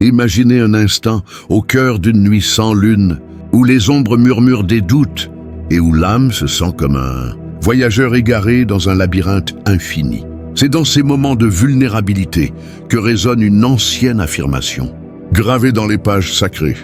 Imaginez un instant au cœur d'une nuit sans lune, où les ombres murmurent des doutes et où l'âme se sent comme un voyageur égaré dans un labyrinthe infini. C'est dans ces moments de vulnérabilité que résonne une ancienne affirmation, gravée dans les pages sacrées.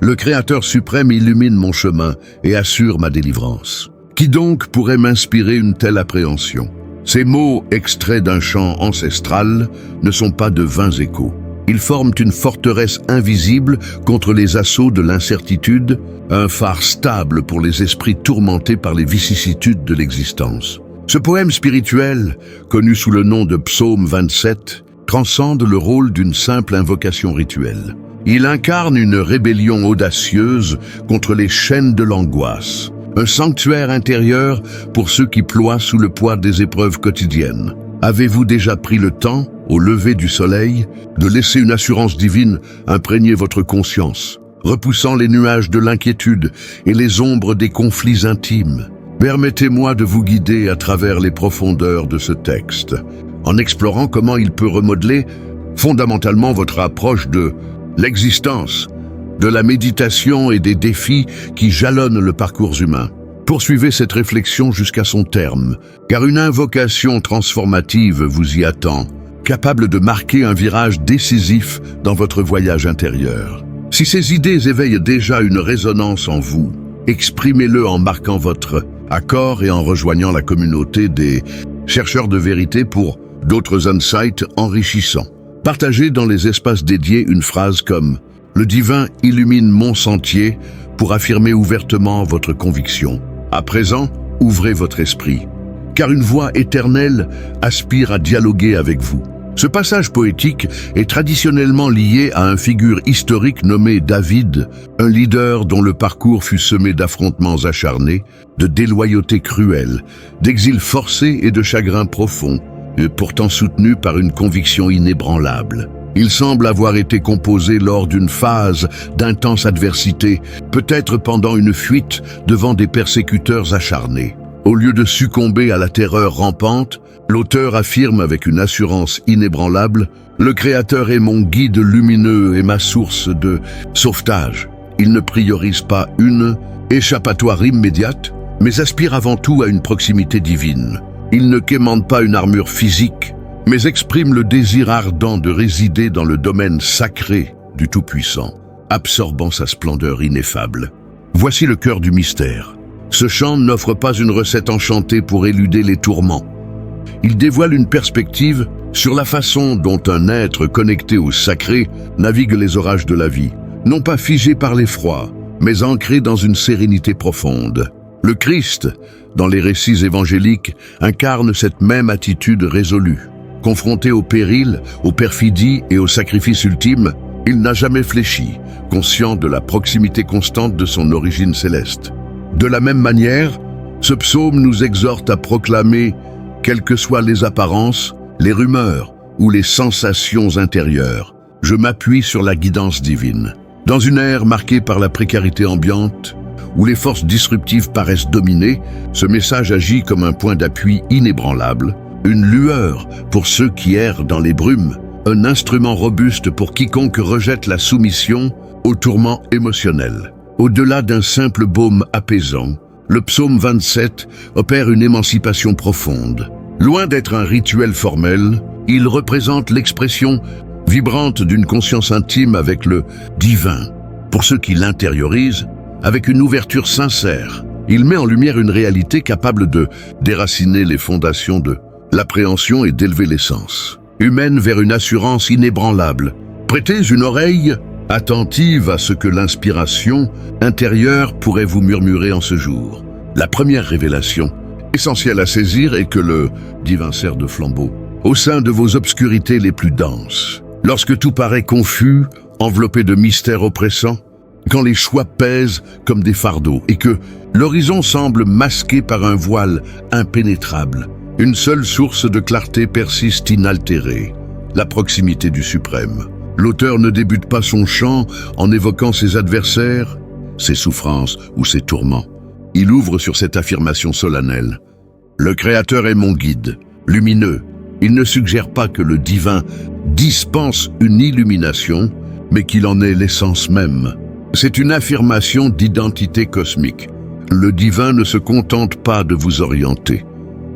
Le Créateur suprême illumine mon chemin et assure ma délivrance. Qui donc pourrait m'inspirer une telle appréhension? Ces mots, extraits d'un chant ancestral, ne sont pas de vains échos. Ils forment une forteresse invisible contre les assauts de l'incertitude, un phare stable pour les esprits tourmentés par les vicissitudes de l'existence. Ce poème spirituel, connu sous le nom de Psaume 27, transcende le rôle d'une simple invocation rituelle. Il incarne une rébellion audacieuse contre les chaînes de l'angoisse, un sanctuaire intérieur pour ceux qui ploient sous le poids des épreuves quotidiennes. Avez-vous déjà pris le temps, au lever du soleil, de laisser une assurance divine imprégner votre conscience, repoussant les nuages de l'inquiétude et les ombres des conflits intimes? Permettez-moi de vous guider à travers les profondeurs de ce texte, en explorant comment il peut remodeler fondamentalement votre approche de l'existence, de la méditation et des défis qui jalonnent le parcours humain. Poursuivez cette réflexion jusqu'à son terme, car une invocation transformative vous y attend, capable de marquer un virage décisif dans votre voyage intérieur. Si ces idées éveillent déjà une résonance en vous, exprimez-le en marquant votre accord et en rejoignant la communauté des chercheurs de vérité pour d'autres insights enrichissants. Partagez dans les espaces dédiés une phrase comme « Le divin illumine mon sentier » pour affirmer ouvertement votre conviction. À présent, ouvrez votre esprit, car une voix éternelle aspire à dialoguer avec vous. Ce passage poétique est traditionnellement lié à une figure historique nommée David, un leader dont le parcours fut semé d'affrontements acharnés, de déloyauté cruelle, d'exil forcé et de chagrin profond, et pourtant soutenu par une conviction inébranlable. Il semble avoir été composé lors d'une phase d'intense adversité, peut-être pendant une fuite devant des persécuteurs acharnés. Au lieu de succomber à la terreur rampante, l'auteur affirme avec une assurance inébranlable « Le Créateur est mon guide lumineux et ma source de sauvetage ». Il ne priorise pas une échappatoire immédiate, mais aspire avant tout à une proximité divine. Il ne quémande pas une armure physique, mais exprime le désir ardent de résider dans le domaine sacré du Tout-Puissant, absorbant sa splendeur ineffable. Voici le cœur du mystère. Ce chant n'offre pas une recette enchantée pour éluder les tourments. Il dévoile une perspective sur la façon dont un être connecté au sacré navigue les orages de la vie, non pas figé par l'effroi, mais ancré dans une sérénité profonde. Le Christ, dans les récits évangéliques, incarne cette même attitude résolue. Confronté au péril, aux perfidies et au sacrifice ultime, il n'a jamais fléchi, conscient de la proximité constante de son origine céleste. De la même manière, ce psaume nous exhorte à proclamer, quelles que soient les apparences, les rumeurs ou les sensations intérieures, je m'appuie sur la guidance divine. Dans une ère marquée par la précarité ambiante, où les forces disruptives paraissent dominer, ce message agit comme un point d'appui inébranlable, une lueur pour ceux qui errent dans les brumes, un instrument robuste pour quiconque rejette la soumission aux tourments émotionnels. Au-delà d'un simple baume apaisant, le psaume 27 opère une émancipation profonde. Loin d'être un rituel formel, il représente l'expression vibrante d'une conscience intime avec le divin. Pour ceux qui l'intériorisent, avec une ouverture sincère, il met en lumière une réalité capable de déraciner les fondations de l'appréhension et d'élever l'essence humaine vers une assurance inébranlable. Prêtez une oreille attentive à ce que l'inspiration intérieure pourrait vous murmurer en ce jour. La première révélation, essentielle à saisir, est que le divin sert de flambeau au sein de vos obscurités les plus denses. Lorsque tout paraît confus, enveloppé de mystères oppressants, quand les choix pèsent comme des fardeaux et que l'horizon semble masqué par un voile impénétrable, une seule source de clarté persiste inaltérée, la proximité du suprême. L'auteur ne débute pas son chant en évoquant ses adversaires, ses souffrances ou ses tourments. Il ouvre sur cette affirmation solennelle. Le Créateur est mon guide, lumineux. Il ne suggère pas que le divin dispense une illumination, mais qu'il en est l'essence même. C'est une affirmation d'identité cosmique. Le divin ne se contente pas de vous orienter.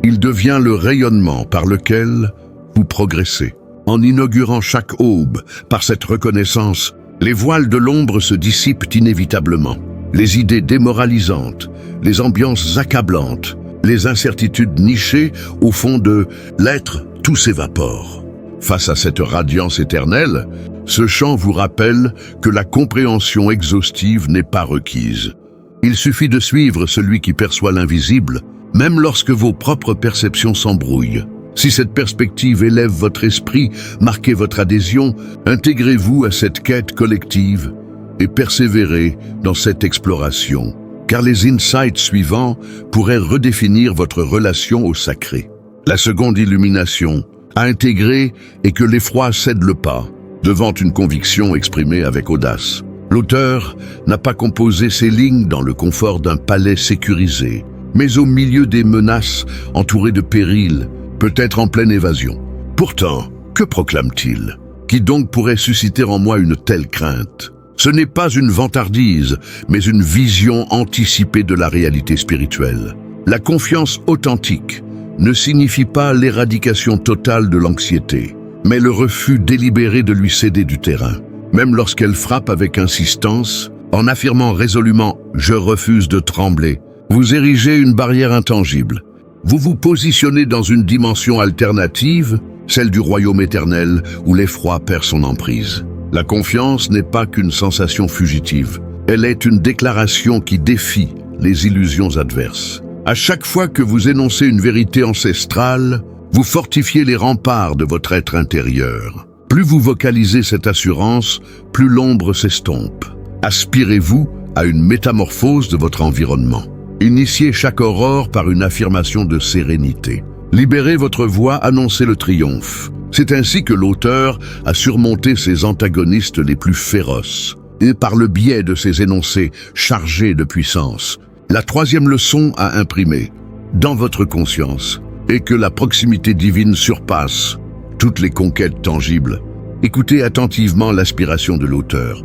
Il devient le rayonnement par lequel vous progressez. En inaugurant chaque aube par cette reconnaissance, les voiles de l'ombre se dissipent inévitablement. Les idées démoralisantes, les ambiances accablantes, les incertitudes nichées au fond de l'être, tout s'évapore. Face à cette radiance éternelle, ce chant vous rappelle que la compréhension exhaustive n'est pas requise. Il suffit de suivre celui qui perçoit l'invisible, même lorsque vos propres perceptions s'embrouillent. Si cette perspective élève votre esprit, marquez votre adhésion, intégrez-vous à cette quête collective et persévérez dans cette exploration, car les insights suivants pourraient redéfinir votre relation au sacré. La seconde illumination, à intégrer et que l'effroi cède le pas, devant une conviction exprimée avec audace. L'auteur n'a pas composé ses lignes dans le confort d'un palais sécurisé, mais au milieu des menaces, entouré de périls, peut-être en pleine évasion. Pourtant, que proclame-t-il? Qui donc pourrait susciter en moi une telle crainte? Ce n'est pas une vantardise, mais une vision anticipée de la réalité spirituelle. La confiance authentique ne signifie pas l'éradication totale de l'anxiété, mais le refus délibéré de lui céder du terrain. Même lorsqu'elle frappe avec insistance, en affirmant résolument « je refuse de trembler », vous érigez une barrière intangible. Vous vous positionnez dans une dimension alternative, celle du royaume éternel où l'effroi perd son emprise. La confiance n'est pas qu'une sensation fugitive. Elle est une déclaration qui défie les illusions adverses. À chaque fois que vous énoncez une vérité ancestrale, vous fortifiez les remparts de votre être intérieur. Plus vous vocalisez cette assurance, plus l'ombre s'estompe. Aspirez-vous à une métamorphose de votre environnement. Initiez chaque aurore par une affirmation de sérénité. Libérez votre voix, annoncez le triomphe. C'est ainsi que l'auteur a surmonté ses antagonistes les plus féroces, et par le biais de ses énoncés chargés de puissance. La troisième leçon à imprimer dans votre conscience est que la proximité divine surpasse toutes les conquêtes tangibles. Écoutez attentivement l'aspiration de l'auteur.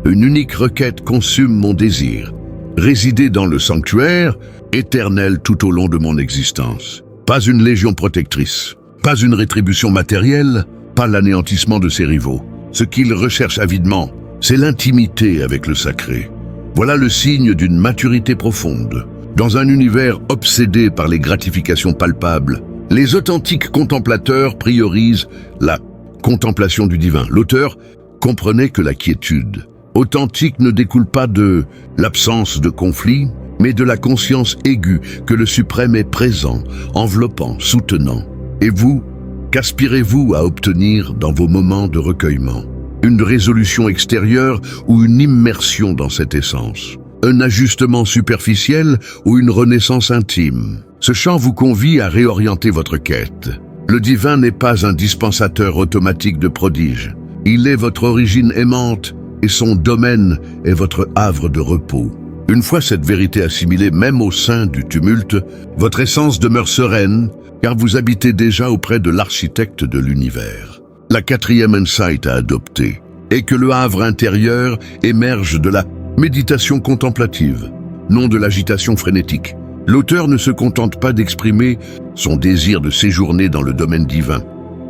Une unique requête consume mon désir. Résider dans le sanctuaire, éternel tout au long de mon existence. Pas une légion protectrice, pas une rétribution matérielle, pas l'anéantissement de ses rivaux. Ce qu'il recherche avidement, c'est l'intimité avec le sacré. Voilà le signe d'une maturité profonde. Dans un univers obsédé par les gratifications palpables, les authentiques contemplateurs priorisent la contemplation du divin. L'auteur comprenait que la quiétude authentique ne découle pas de l'absence de conflit, mais de la conscience aiguë que le suprême est présent, enveloppant, soutenant. Et vous, qu'aspirez-vous à obtenir dans vos moments de recueillement? Une résolution extérieure ou une immersion dans cette essence? Un ajustement superficiel ou une renaissance intime? Ce chant vous convie à réorienter votre quête. Le divin n'est pas un dispensateur automatique de prodiges. Il est votre origine aimante et son domaine est votre havre de repos. Une fois cette vérité assimilée même au sein du tumulte, votre essence demeure sereine car vous habitez déjà auprès de l'architecte de l'univers. La quatrième insight à adopter est que le havre intérieur émerge de la méditation contemplative, non de l'agitation frénétique. L'auteur ne se contente pas d'exprimer son désir de séjourner dans le domaine divin.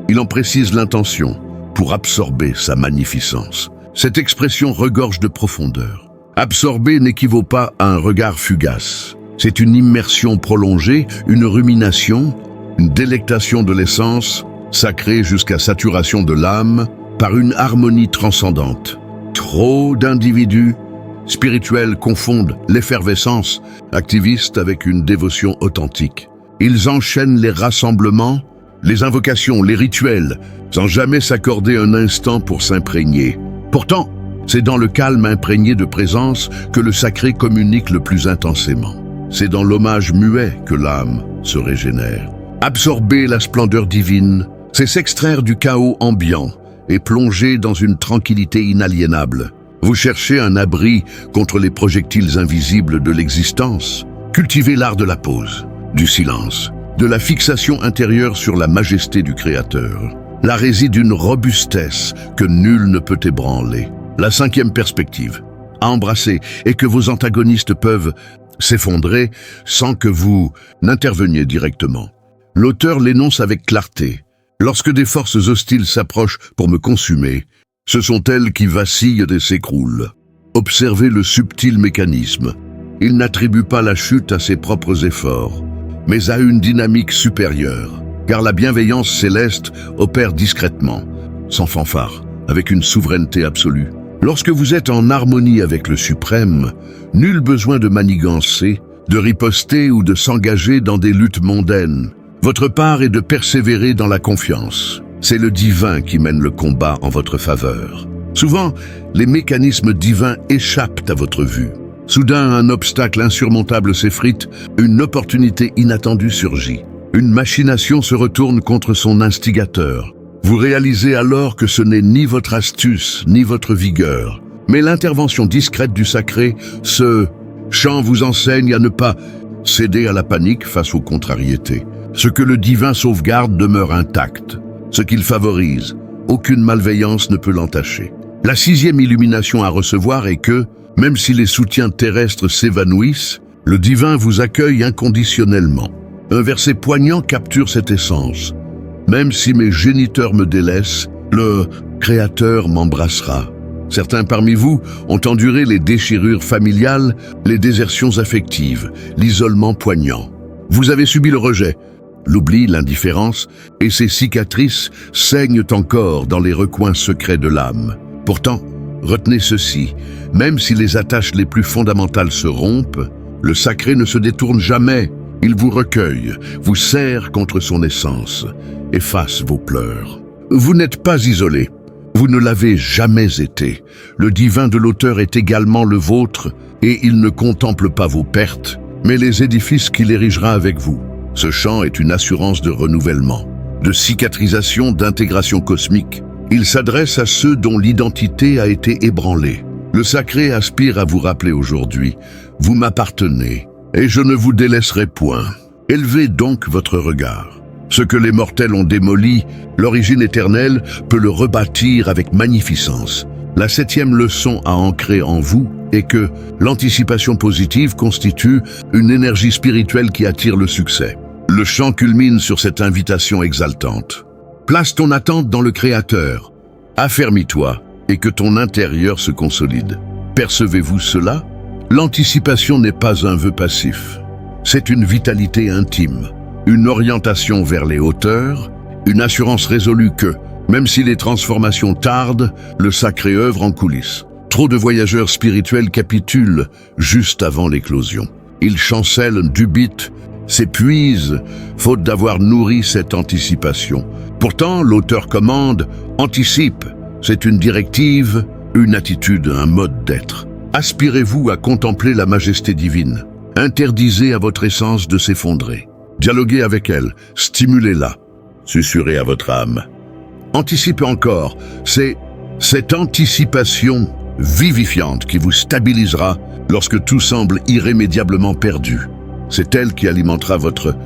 Il en précise l'intention pour absorber sa magnificence. Cette expression regorge de profondeur. Absorber n'équivaut pas à un regard fugace. C'est une immersion prolongée, une rumination, une délectation de l'essence, sacrée jusqu'à saturation de l'âme, par une harmonie transcendante. Trop d'individus spirituels confondent l'effervescence activiste avec une dévotion authentique. Ils enchaînent les rassemblements, les invocations, les rituels, sans jamais s'accorder un instant pour s'imprégner. Pourtant, c'est dans le calme imprégné de présence que le sacré communique le plus intensément. C'est dans l'hommage muet que l'âme se régénère. Absorber la splendeur divine, c'est s'extraire du chaos ambiant et plonger dans une tranquillité inaliénable. Vous cherchez un abri contre les projectiles invisibles de l'existence. Cultivez l'art de la pause, du silence, de la fixation intérieure sur la majesté du Créateur. Là réside une robustesse que nul ne peut ébranler. La cinquième perspective, à embrasser, est que vos antagonistes peuvent s'effondrer sans que vous n'interveniez directement. L'auteur l'énonce avec clarté. Lorsque des forces hostiles s'approchent pour me consumer, ce sont elles qui vacillent et s'écroulent. Observez le subtil mécanisme. Il n'attribue pas la chute à ses propres efforts, mais à une dynamique supérieure, car la bienveillance céleste opère discrètement, sans fanfare, avec une souveraineté absolue. Lorsque vous êtes en harmonie avec le suprême, nul besoin de manigancer, de riposter ou de s'engager dans des luttes mondaines. Votre part est de persévérer dans la confiance. C'est le divin qui mène le combat en votre faveur. Souvent, les mécanismes divins échappent à votre vue. Soudain, un obstacle insurmontable s'effrite, une opportunité inattendue surgit. Une machination se retourne contre son instigateur. Vous réalisez alors que ce n'est ni votre astuce, ni votre vigueur, mais l'intervention discrète du sacré. Ce chant vous enseigne à ne pas céder à la panique face aux contrariétés. Ce que le divin sauvegarde demeure intact. Ce qu'il favorise, aucune malveillance ne peut l'entacher. La sixième illumination à recevoir est que, même si les soutiens terrestres s'évanouissent, le divin vous accueille inconditionnellement. Un verset poignant capture cette essence. Même si mes géniteurs me délaissent, le Créateur m'embrassera. Certains parmi vous ont enduré les déchirures familiales, les désertions affectives, l'isolement poignant. Vous avez subi le rejet, l'oubli, l'indifférence, et ces cicatrices saignent encore dans les recoins secrets de l'âme. Pourtant, retenez ceci, même si les attaches les plus fondamentales se rompent, le sacré ne se détourne jamais. Il vous recueille, vous serre contre son essence, efface vos pleurs. Vous n'êtes pas isolé, vous ne l'avez jamais été. Le divin de l'auteur est également le vôtre, et il ne contemple pas vos pertes, mais les édifices qu'il érigera avec vous. Ce chant est une assurance de renouvellement, de cicatrisation, d'intégration cosmique. Il s'adresse à ceux dont l'identité a été ébranlée. Le sacré aspire à vous rappeler aujourd'hui, vous m'appartenez, et je ne vous délaisserai point. Élevez donc votre regard. Ce que les mortels ont démoli, l'origine éternelle peut le rebâtir avec magnificence. La septième leçon à ancrer en vous est que l'anticipation positive constitue une énergie spirituelle qui attire le succès. Le chant culmine sur cette invitation exaltante. Place ton attente dans le Créateur. Affermis-toi et que ton intérieur se consolide. Percevez-vous cela? L'anticipation n'est pas un vœu passif. C'est une vitalité intime, une orientation vers les hauteurs, une assurance résolue que, même si les transformations tardent, le sacré œuvre en coulisses. Trop de voyageurs spirituels capitulent juste avant l'éclosion. Ils chancellent, dubitent, s'épuisent, faute d'avoir nourri cette anticipation. Pourtant, l'auteur commande, anticipe. C'est une directive, une attitude, un mode d'être. Aspirez-vous à contempler la majesté divine. Interdisez à votre essence de s'effondrer. Dialoguez avec elle, stimulez-la. Susurrez à votre âme. Anticipez encore, c'est cette anticipation vivifiante qui vous stabilisera lorsque tout semble irrémédiablement perdu. C'est elle qui alimentera votre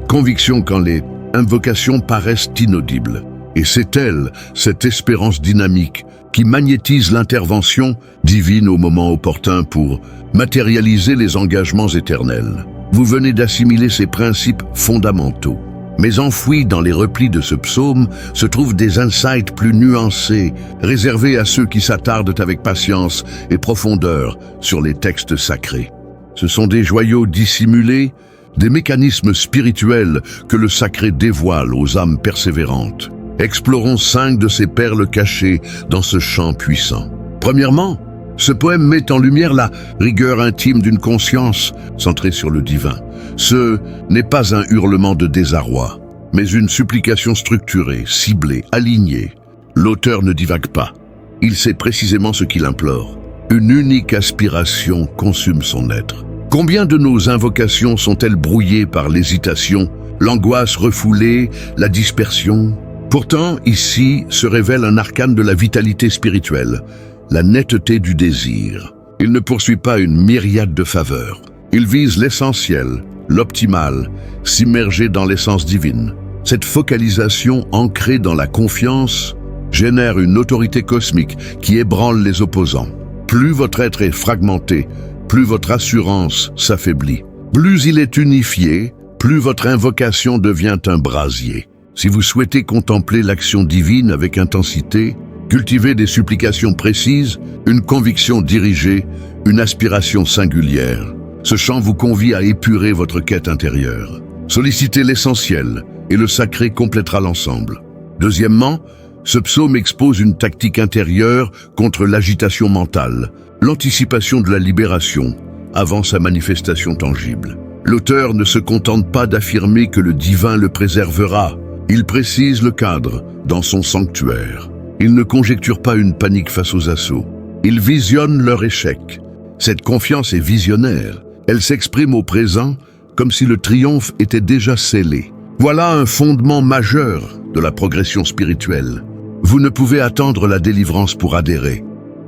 conviction quand les invocations paraissent inaudibles. Et c'est elle, cette espérance dynamique, qui magnétise l'intervention divine au moment opportun pour matérialiser les engagements éternels. Vous venez d'assimiler ces principes fondamentaux. Mais enfouis dans les replis de ce psaume se trouvent des insights plus nuancés, réservés à ceux qui s'attardent avec patience et profondeur sur les textes sacrés. Ce sont des joyaux dissimulés, des mécanismes spirituels que le sacré dévoile aux âmes persévérantes. Explorons 5 de ces perles cachées dans ce chant puissant. Premièrement, ce poème met en lumière la rigueur intime d'une conscience centrée sur le divin. Ce n'est pas un hurlement de désarroi, mais une supplication structurée, ciblée, alignée. L'auteur ne divague pas. Il sait précisément ce qu'il implore. Une unique aspiration consume son être. Combien de nos invocations sont-elles brouillées par l'hésitation, l'angoisse refoulée, la dispersion? Pourtant, ici se révèle un arcane de la vitalité spirituelle, la netteté du désir. Il ne poursuit pas une myriade de faveurs. Il vise l'essentiel, l'optimal, s'immerger dans l'essence divine. Cette focalisation ancrée dans la confiance génère une autorité cosmique qui ébranle les opposants. Plus votre être est fragmenté, plus votre assurance s'affaiblit. Plus il est unifié, plus votre invocation devient un brasier. Si vous souhaitez contempler l'action divine avec intensité, cultiver des supplications précises, une conviction dirigée, une aspiration singulière, ce chant vous convie à épurer votre quête intérieure. Sollicitez l'essentiel et le sacré complétera l'ensemble. Deuxièmement, ce psaume expose une tactique intérieure contre l'agitation mentale, l'anticipation de la libération avant sa manifestation tangible. L'auteur ne se contente pas d'affirmer que le divin le préservera, il précise le cadre dans son sanctuaire. Il ne conjecture pas une panique face aux assauts, il visionne leur échec. Cette confiance est visionnaire, elle s'exprime au présent comme si le triomphe était déjà scellé. Voilà un fondement majeur de la progression spirituelle. Vous ne pouvez attendre la délivrance pour adhérer.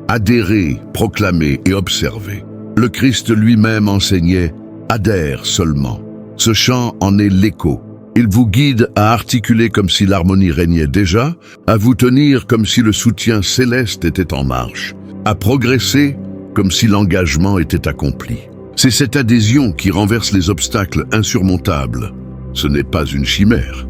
Adhérer, proclamer et observer. Le Christ lui-même enseignait « adhère seulement ». Ce chant en est l'écho. Il vous guide à articuler comme si l'harmonie régnait déjà, à vous tenir comme si le soutien céleste était en marche, à progresser comme si l'engagement était accompli. C'est cette adhésion qui renverse les obstacles insurmontables. Ce n'est pas une chimère.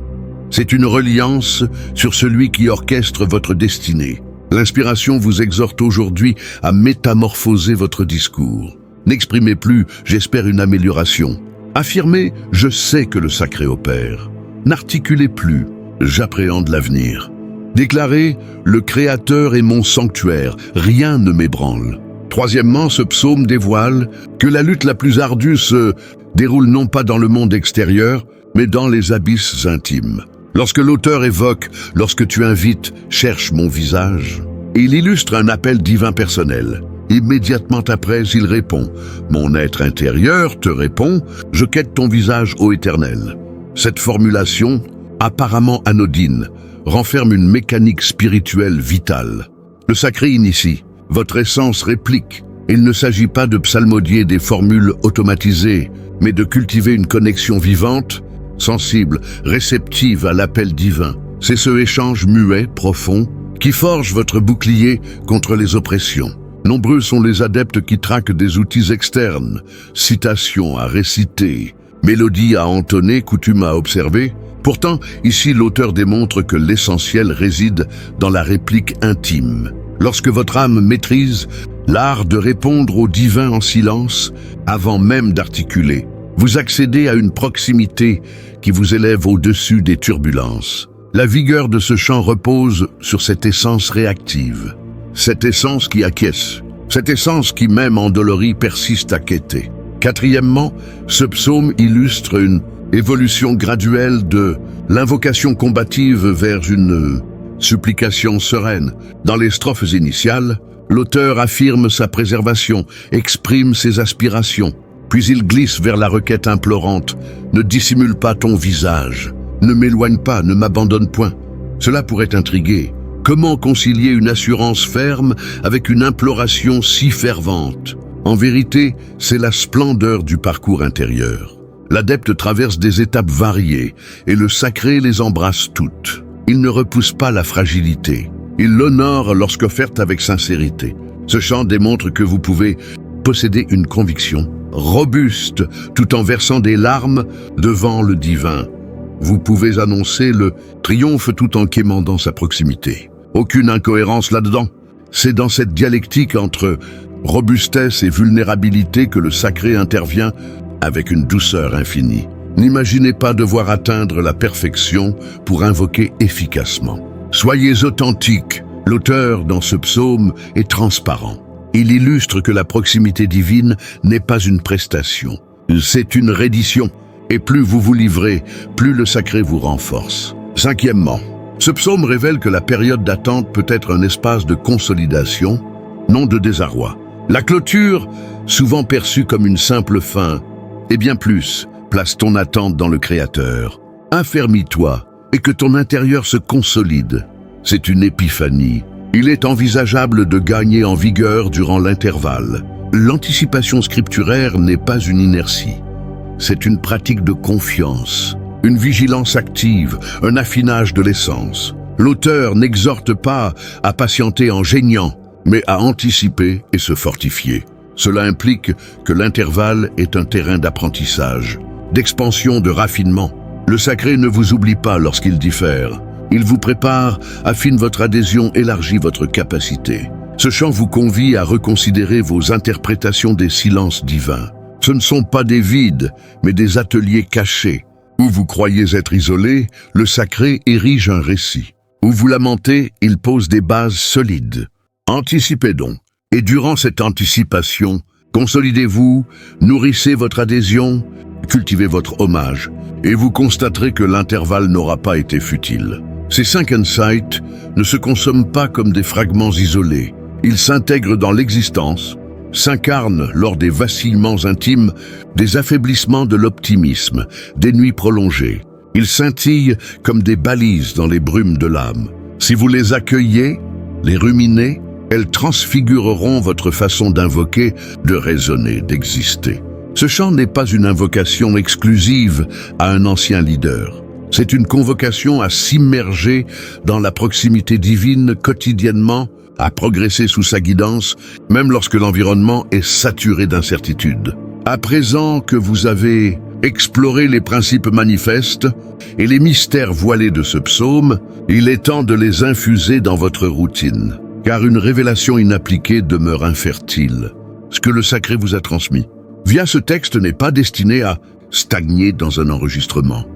C'est une reliance sur celui qui orchestre votre destinée. L'inspiration vous exhorte aujourd'hui à métamorphoser votre discours. N'exprimez plus « j'espère une amélioration ». Affirmez « je sais que le sacré opère ». N'articulez plus « j'appréhende l'avenir ». Déclarez « le Créateur est mon sanctuaire, rien ne m'ébranle ». Troisièmement, ce psaume dévoile que la lutte la plus ardue se déroule non pas dans le monde extérieur, mais dans les abysses intimes. Lorsque l'auteur évoque « lorsque tu invites, cherche mon visage », il illustre un appel divin personnel. Immédiatement après, il répond « Mon être intérieur te répond, je quête ton visage, ô Éternel ». Cette formulation, apparemment anodine, renferme une mécanique spirituelle vitale. Le sacré initie, votre essence réplique. Il ne s'agit pas de psalmodier des formules automatisées, mais de cultiver une connexion vivante, sensible, réceptive à l'appel divin. C'est ce échange muet, profond, qui forge votre bouclier contre les oppressions. Nombreux sont les adeptes qui traquent des outils externes, citations à réciter, mélodies à entonner, coutumes à observer. Pourtant, ici l'auteur démontre que l'essentiel réside dans la réplique intime. Lorsque votre âme maîtrise l'art de répondre au divin en silence, avant même d'articuler, vous accédez à une proximité qui vous élève au-dessus des turbulences. La vigueur de ce chant repose sur cette essence réactive, cette essence qui acquiesce, cette essence qui même endolorie persiste à quêter. Quatrièmement, ce psaume illustre une évolution graduelle de l'invocation combative vers une supplication sereine. Dans les strophes initiales, l'auteur affirme sa préservation, exprime ses aspirations, puis il glisse vers la requête implorante. Ne dissimule pas ton visage, ne m'éloigne pas, ne m'abandonne point. Cela pourrait intriguer. Comment concilier une assurance ferme avec une imploration si fervente? En vérité, c'est la splendeur du parcours intérieur. L'adepte traverse des étapes variées et le sacré les embrasse toutes. Il ne repousse pas la fragilité. Il l'honore lorsqu'offerte avec sincérité. Ce chant démontre que vous pouvez posséder une conviction robuste tout en versant des larmes devant le divin. Vous pouvez annoncer le triomphe tout en quémandant sa proximité. Aucune incohérence là-dedans. C'est dans cette dialectique entre robustesse et vulnérabilité que le sacré intervient avec une douceur infinie. N'imaginez pas devoir atteindre la perfection pour invoquer efficacement. Soyez authentique. L'auteur, dans ce psaume, est transparent. Il illustre que la proximité divine n'est pas une prestation. C'est une reddition. Et plus vous vous livrez, plus le sacré vous renforce. Cinquièmement, ce psaume révèle que la période d'attente peut être un espace de consolidation, non de désarroi. La clôture, souvent perçue comme une simple fin, et bien plus, place ton attente dans le Créateur. Affermis-toi et que ton intérieur se consolide. C'est une épiphanie. Il est envisageable de gagner en vigueur durant l'intervalle. L'anticipation scripturaire n'est pas une inertie. C'est une pratique de confiance. une vigilance active, un affinage de l'essence. L'auteur n'exhorte pas à patienter en geignant, mais à anticiper et se fortifier. Cela implique que l'intervalle est un terrain d'apprentissage, d'expansion, de raffinement. Le sacré ne vous oublie pas lorsqu'il diffère. Il vous prépare, affine votre adhésion, élargit votre capacité. Ce chant vous convie à reconsidérer vos interprétations des silences divins. Ce ne sont pas des vides, mais des ateliers cachés. Où vous croyez être isolé, le sacré érige un récit. Où vous lamentez, il pose des bases solides. Anticipez donc. Et durant cette anticipation, consolidez-vous, nourrissez votre adhésion, cultivez votre hommage, et vous constaterez que l'intervalle n'aura pas été futile. Ces 5 insights ne se consomment pas comme des fragments isolés. Ils s'intègrent dans l'existence, s'incarnent lors des vacillements intimes, des affaiblissements de l'optimisme, des nuits prolongées. Ils scintillent comme des balises dans les brumes de l'âme. Si vous les accueillez, les ruminez, elles transfigureront votre façon d'invoquer, de raisonner, d'exister. Ce chant n'est pas une invocation exclusive à un ancien leader. C'est une convocation à s'immerger dans la proximité divine quotidiennement, à progresser sous sa guidance, même lorsque l'environnement est saturé d'incertitudes. À présent que vous avez exploré les principes manifestes et les mystères voilés de ce psaume, il est temps de les infuser dans votre routine. Car une révélation inappliquée demeure infertile. Ce que le sacré vous a transmis, via ce texte, n'est pas destiné à stagner dans un enregistrement.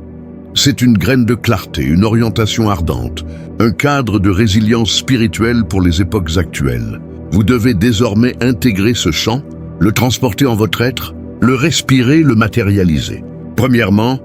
C'est une graine de clarté, une orientation ardente, un cadre de résilience spirituelle pour les époques actuelles. Vous devez désormais intégrer ce chant, le transporter en votre être, le respirer, le matérialiser. Premièrement,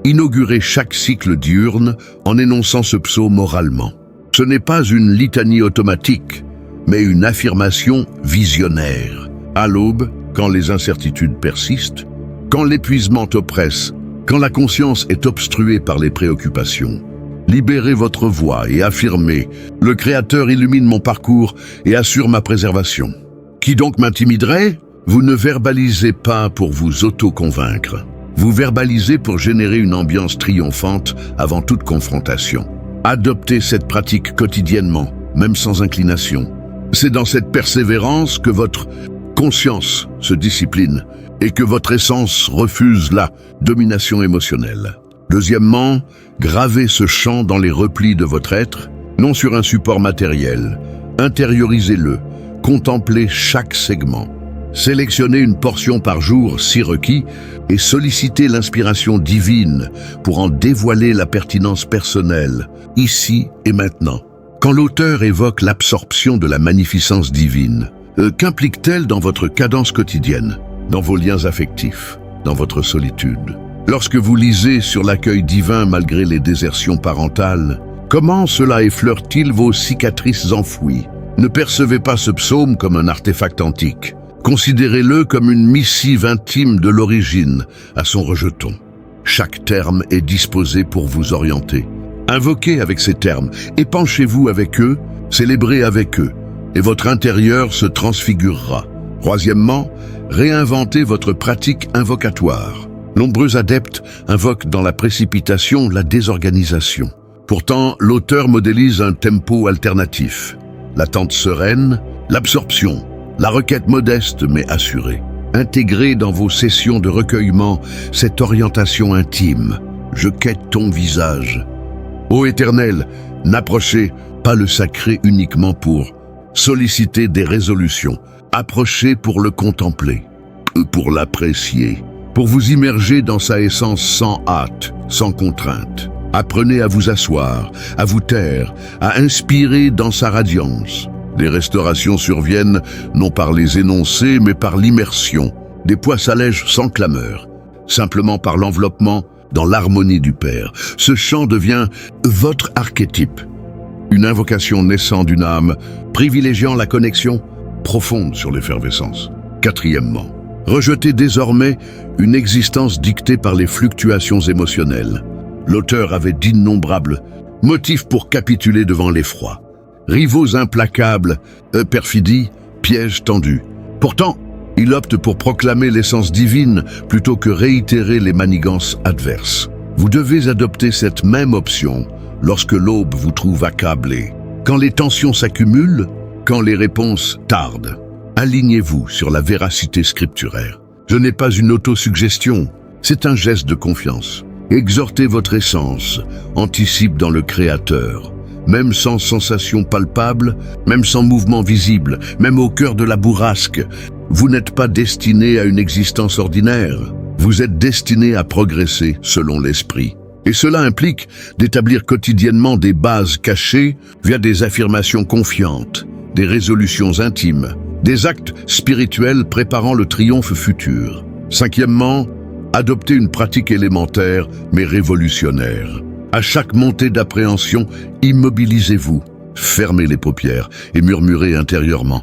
inaugurez chaque cycle diurne en énonçant ce psaume oralement. Ce n'est pas une litanie automatique, mais une affirmation visionnaire. À l'aube, quand les incertitudes persistent, quand l'épuisement oppresse, quand la conscience est obstruée par les préoccupations, libérez votre voix et affirmez « Le Créateur illumine mon parcours et assure ma préservation. Qui donc m'intimiderait ?» Vous ne verbalisez pas pour vous auto-convaincre. Vous verbalisez pour générer une ambiance triomphante avant toute confrontation. Adoptez cette pratique quotidiennement, même sans inclination. C'est dans cette persévérance que votre conscience se discipline et que votre essence refuse la domination émotionnelle. Deuxièmement, gravez ce chant dans les replis de votre être, non sur un support matériel. Intériorisez-le, contemplez chaque segment. Sélectionnez une portion par jour si requis et sollicitez l'inspiration divine pour en dévoiler la pertinence personnelle, ici et maintenant. Quand l'auteur évoque l'absorption de la magnificence divine, qu'implique-t-elle dans votre cadence quotidienne, dans vos liens affectifs, dans votre solitude? Lorsque vous lisez sur l'accueil divin malgré les désertions parentales, comment cela effleure-t-il vos cicatrices enfouies? Ne percevez pas ce psaume comme un artefact antique. Considérez-le comme une missive intime de l'origine à son rejeton. Chaque terme est disposé pour vous orienter. Invoquez avec ces termes, épanchez-vous avec eux, célébrez avec eux, et votre intérieur se transfigurera. Troisièmement, réinventez votre pratique invocatoire. Nombreux adeptes invoquent dans la précipitation la désorganisation. Pourtant, l'auteur modélise un tempo alternatif. L'attente sereine, l'absorption, la requête modeste mais assurée. Intégrez dans vos sessions de recueillement cette orientation intime. Je quête ton visage. Ô Éternel, n'approchez pas le sacré uniquement pour solliciter des résolutions. Approchez pour le contempler, pour l'apprécier, pour vous immerger dans sa essence sans hâte, sans contrainte. Apprenez à vous asseoir, à vous taire, à inspirer dans sa radiance. Les restaurations surviennent non par les énoncés, mais par l'immersion. Des poids s'allègent sans clameur, simplement par l'enveloppement dans l'harmonie du Père. Ce chant devient votre archétype, une invocation naissant d'une âme, privilégiant la connexion profonde sur l'effervescence. Quatrièmement, rejetez désormais une existence dictée par les fluctuations émotionnelles. L'auteur avait d'innombrables motifs pour capituler devant l'effroi. Rivaux implacables, perfidie, pièges tendus. Pourtant, il opte pour proclamer l'essence divine plutôt que réitérer les manigances adverses. Vous devez adopter cette même option lorsque l'aube vous trouve accablé. Quand les tensions s'accumulent, quand les réponses tardent, alignez-vous sur la véracité scripturaire. Ce n'est pas une autosuggestion, c'est un geste de confiance. Exhortez votre essence, anticipe dans le Créateur. Même sans sensation palpable, même sans mouvement visible, même au cœur de la bourrasque, vous n'êtes pas destiné à une existence ordinaire. Vous êtes destiné à progresser selon l'esprit. Et cela implique d'établir quotidiennement des bases cachées via des affirmations confiantes, des résolutions intimes, des actes spirituels préparant le triomphe futur. Cinquièmement, adoptez une pratique élémentaire mais révolutionnaire. À chaque montée d'appréhension, immobilisez-vous, fermez les paupières et murmurez intérieurement.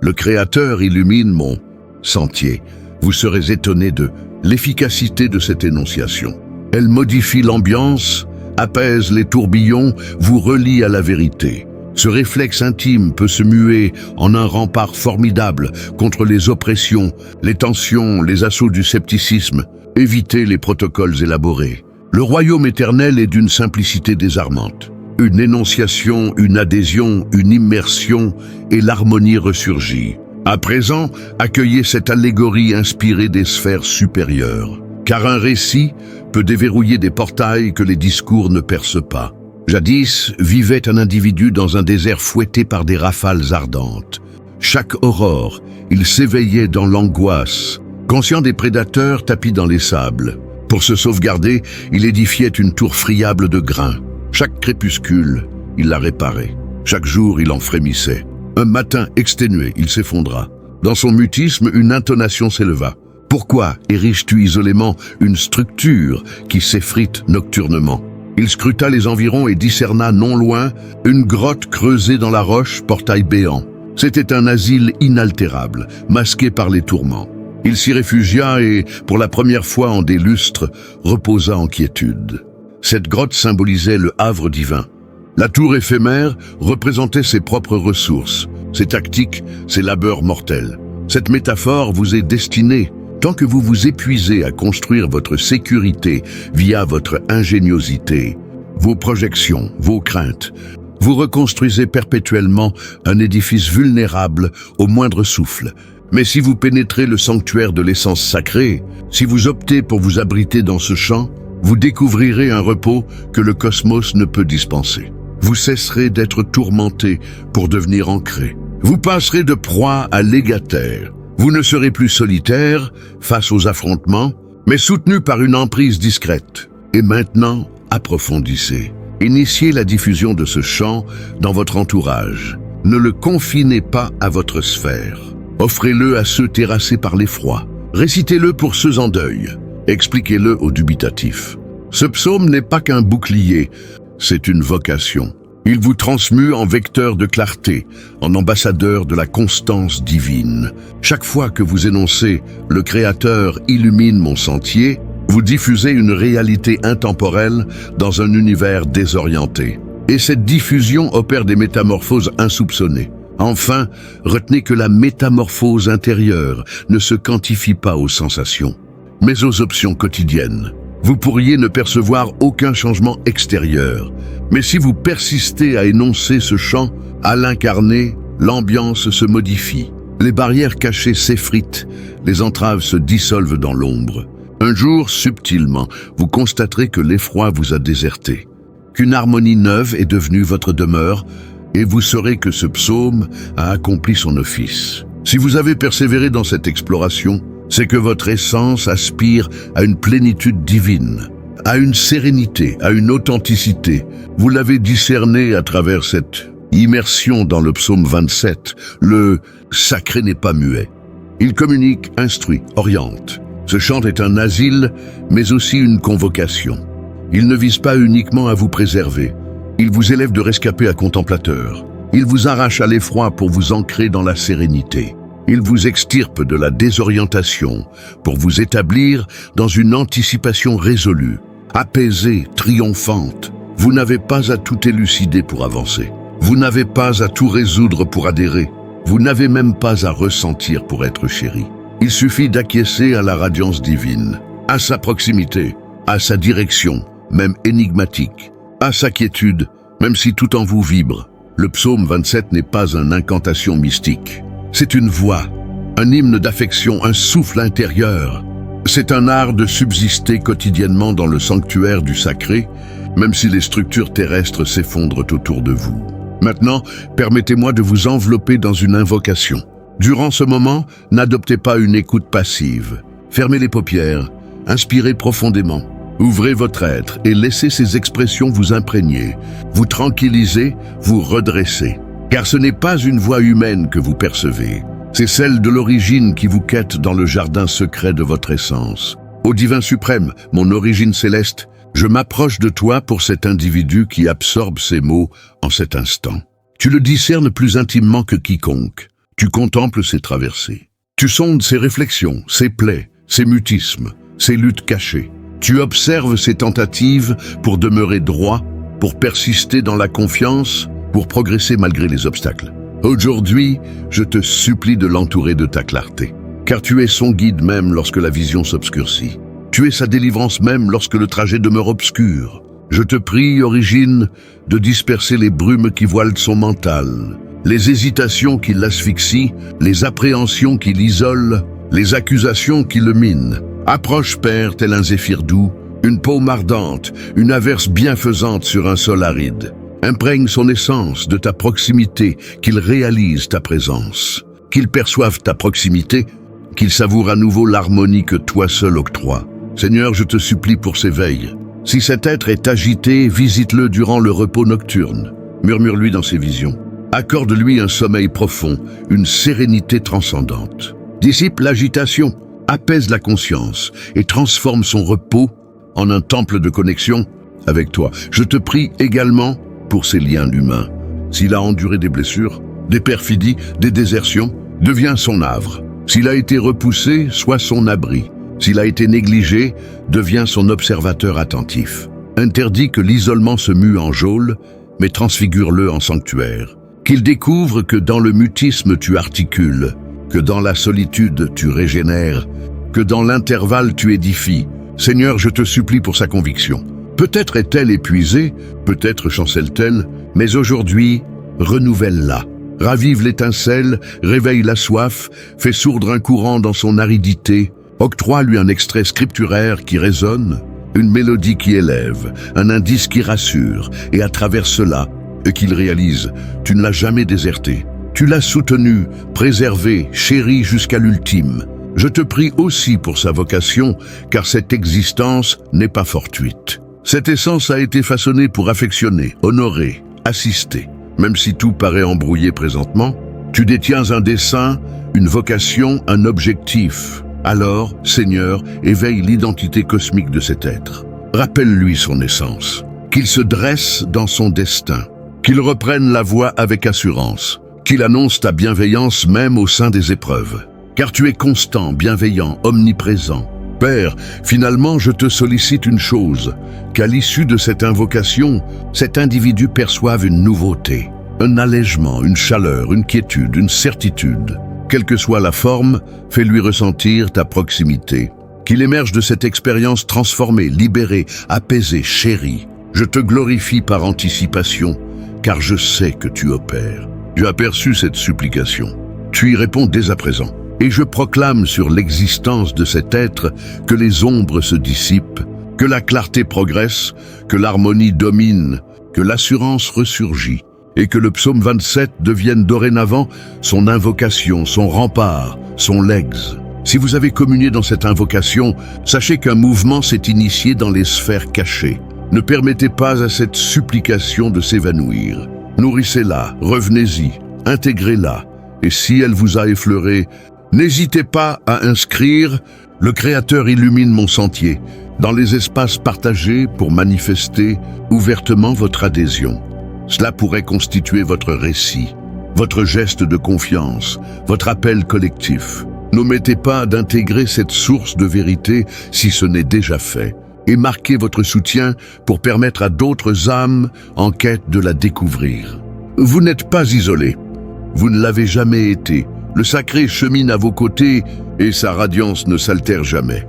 Le Créateur illumine mon sentier. Vous serez étonné de l'efficacité de cette énonciation. Elle modifie l'ambiance, apaise les tourbillons, vous relie à la vérité. Ce réflexe intime peut se muer en un rempart formidable contre les oppressions, les tensions, les assauts du scepticisme. Évitez les protocoles élaborés. Le royaume éternel est d'une simplicité désarmante. Une énonciation, une adhésion, une immersion et l'harmonie ressurgit. À présent, accueillez cette allégorie inspirée des sphères supérieures. Car un récit peut déverrouiller des portails que les discours ne percent pas. Jadis vivait un individu dans un désert fouetté par des rafales ardentes. Chaque aurore, il s'éveillait dans l'angoisse, conscient des prédateurs tapis dans les sables. Pour se sauvegarder, il édifiait une tour friable de grains. Chaque crépuscule, il la réparait. Chaque jour, il en frémissait. Un matin exténué, il s'effondra. Dans son mutisme, une intonation s'éleva. Pourquoi ériges-tu isolément une structure qui s'effrite nocturnement? Il scruta les environs et discerna non loin une grotte creusée dans la roche, portail béant. C'était un asile inaltérable, masqué par les tourments. Il s'y réfugia et, pour la première fois en des lustres, reposa en quiétude. Cette grotte symbolisait le havre divin. La tour éphémère représentait ses propres ressources, ses tactiques, ses labeurs mortels. Cette métaphore vous est destinée. Tant que vous vous épuisez à construire votre sécurité via votre ingéniosité, vos projections, vos craintes, vous reconstruisez perpétuellement un édifice vulnérable au moindre souffle. Mais si vous pénétrez le sanctuaire de l'essence sacrée, si vous optez pour vous abriter dans ce champ, vous découvrirez un repos que le cosmos ne peut dispenser. Vous cesserez d'être tourmenté pour devenir ancré. Vous passerez de proie à légataire. Vous ne serez plus solitaire face aux affrontements, mais soutenu par une emprise discrète. Et maintenant, approfondissez. Initiez la diffusion de ce chant dans votre entourage. Ne le confinez pas à votre sphère. Offrez-le à ceux terrassés par l'effroi. Récitez-le pour ceux en deuil. Expliquez-le aux dubitatifs. Ce psaume n'est pas qu'un bouclier, c'est une vocation. Il vous transmue en vecteur de clarté, en ambassadeur de la constance divine. Chaque fois que vous énoncez « Le Créateur illumine mon sentier », vous diffusez une réalité intemporelle dans un univers désorienté. Et cette diffusion opère des métamorphoses insoupçonnées. Enfin, retenez que la métamorphose intérieure ne se quantifie pas aux sensations, mais aux options quotidiennes. Vous pourriez ne percevoir aucun changement extérieur, mais si vous persistez à énoncer ce chant, à l'incarner, l'ambiance se modifie. Les barrières cachées s'effritent, les entraves se dissolvent dans l'ombre. Un jour, subtilement, vous constaterez que l'effroi vous a déserté, qu'une harmonie neuve est devenue votre demeure, et vous saurez que ce psaume a accompli son office. Si vous avez persévéré dans cette exploration, c'est que votre essence aspire à une plénitude divine, à une sérénité, à une authenticité. Vous l'avez discerné à travers cette immersion dans le psaume 27. Le sacré n'est pas muet. Il communique, instruit, oriente. Ce chant est un asile, mais aussi une convocation. Il ne vise pas uniquement à vous préserver. Il vous élève de rescapé à contemplateur. Il vous arrache à l'effroi pour vous ancrer dans la sérénité. Il vous extirpe de la désorientation pour vous établir dans une anticipation résolue, apaisée, triomphante. Vous n'avez pas à tout élucider pour avancer. Vous n'avez pas à tout résoudre pour adhérer. Vous n'avez même pas à ressentir pour être chéri. Il suffit d'acquiescer à la radiance divine, à sa proximité, à sa direction, même énigmatique, à sa quiétude, même si tout en vous vibre. Le psaume 27 n'est pas une incantation mystique. C'est une voix, un hymne d'affection, un souffle intérieur. C'est un art de subsister quotidiennement dans le sanctuaire du sacré, même si les structures terrestres s'effondrent autour de vous. Maintenant, permettez-moi de vous envelopper dans une invocation. Durant ce moment, n'adoptez pas une écoute passive. Fermez les paupières, inspirez profondément. Ouvrez votre être et laissez ces expressions vous imprégner, vous tranquilliser, vous redresser. Car ce n'est pas une voix humaine que vous percevez, c'est celle de l'origine qui vous quête dans le jardin secret de votre essence. Ô divin suprême, mon origine céleste, je m'approche de toi pour cet individu qui absorbe ces mots en cet instant. Tu le discernes plus intimement que quiconque. Tu contemples ses traversées. Tu sondes ses réflexions, ses plaies, ses mutismes, ses luttes cachées. Tu observes ses tentatives pour demeurer droit, pour persister dans la confiance, pour progresser malgré les obstacles. Aujourd'hui, je te supplie de l'entourer de ta clarté, car tu es son guide même lorsque la vision s'obscurcit. Tu es sa délivrance même lorsque le trajet demeure obscur. Je te prie, Origine, de disperser les brumes qui voilent son mental, les hésitations qui l'asphyxient, les appréhensions qui l'isolent, les accusations qui le minent. Approche, Père, tel un zéphyr doux, une paume ardente, une averse bienfaisante sur un sol aride. Imprègne son essence de ta proximité, qu'il réalise ta présence, qu'il perçoive ta proximité, qu'il savoure à nouveau l'harmonie que toi seul octroies. Seigneur, je te supplie pour ses veilles. Si cet être est agité, visite-le durant le repos nocturne. Murmure-lui dans ses visions. Accorde-lui un sommeil profond, une sérénité transcendante. Dissipe l'agitation, apaise la conscience et transforme son repos en un temple de connexion avec toi. Je te prie également pour ses liens humains. S'il a enduré des blessures, des perfidies, des désertions, deviens son havre. S'il a été repoussé, sois son abri. S'il a été négligé, deviens son observateur attentif. Interdis que l'isolement se mue en geôle, mais transfigure-le en sanctuaire. Qu'il découvre que dans le mutisme tu articules, que dans la solitude tu régénères, que dans l'intervalle tu édifies. Seigneur, je te supplie pour sa conviction. Peut-être est-elle épuisée, peut-être chancelle-t-elle, mais aujourd'hui, renouvelle-la. Ravive l'étincelle, réveille la soif, fais sourdre un courant dans son aridité, octroie-lui un extrait scripturaire qui résonne, une mélodie qui élève, un indice qui rassure, et à travers cela, qu'il réalise, tu ne l'as jamais déserté. Tu l'as soutenu, préservé, chéri jusqu'à l'ultime. Je te prie aussi pour sa vocation, car cette existence n'est pas fortuite. Cette essence a été façonnée pour affectionner, honorer, assister. Même si tout paraît embrouillé présentement, tu détiens un dessein, une vocation, un objectif. Alors, Seigneur, éveille l'identité cosmique de cet être. Rappelle-lui son essence, qu'il se dresse dans son destin, qu'il reprenne la voie avec assurance, qu'il annonce ta bienveillance même au sein des épreuves. Car tu es constant, bienveillant, omniprésent. Père, finalement, je te sollicite une chose, qu'à l'issue de cette invocation, cet individu perçoive une nouveauté, un allègement, une chaleur, une quiétude, une certitude. Quelle que soit la forme, fais-lui ressentir ta proximité. Qu'il émerge de cette expérience transformée, libérée, apaisée, chérie. Je te glorifie par anticipation, car je sais que tu opères. J'ai aperçu cette supplication. Tu y réponds dès à présent. Et je proclame sur l'existence de cet être que les ombres se dissipent, que la clarté progresse, que l'harmonie domine, que l'assurance ressurgit, et que le psaume 27 devienne dorénavant son invocation, son rempart, son legs. Si vous avez communié dans cette invocation, sachez qu'un mouvement s'est initié dans les sphères cachées. Ne permettez pas à cette supplication de s'évanouir. Nourrissez-la, revenez-y, intégrez-la, et si elle vous a effleuré, n'hésitez pas à inscrire « Le Créateur illumine mon sentier » dans les espaces partagés pour manifester ouvertement votre adhésion. Cela pourrait constituer votre récit, votre geste de confiance, votre appel collectif. N'omettez pas d'intégrer cette source de vérité si ce n'est déjà fait, et marquez votre soutien pour permettre à d'autres âmes en quête de la découvrir. Vous n'êtes pas isolé, vous ne l'avez jamais été. Le sacré chemine à vos côtés et sa radiance ne s'altère jamais.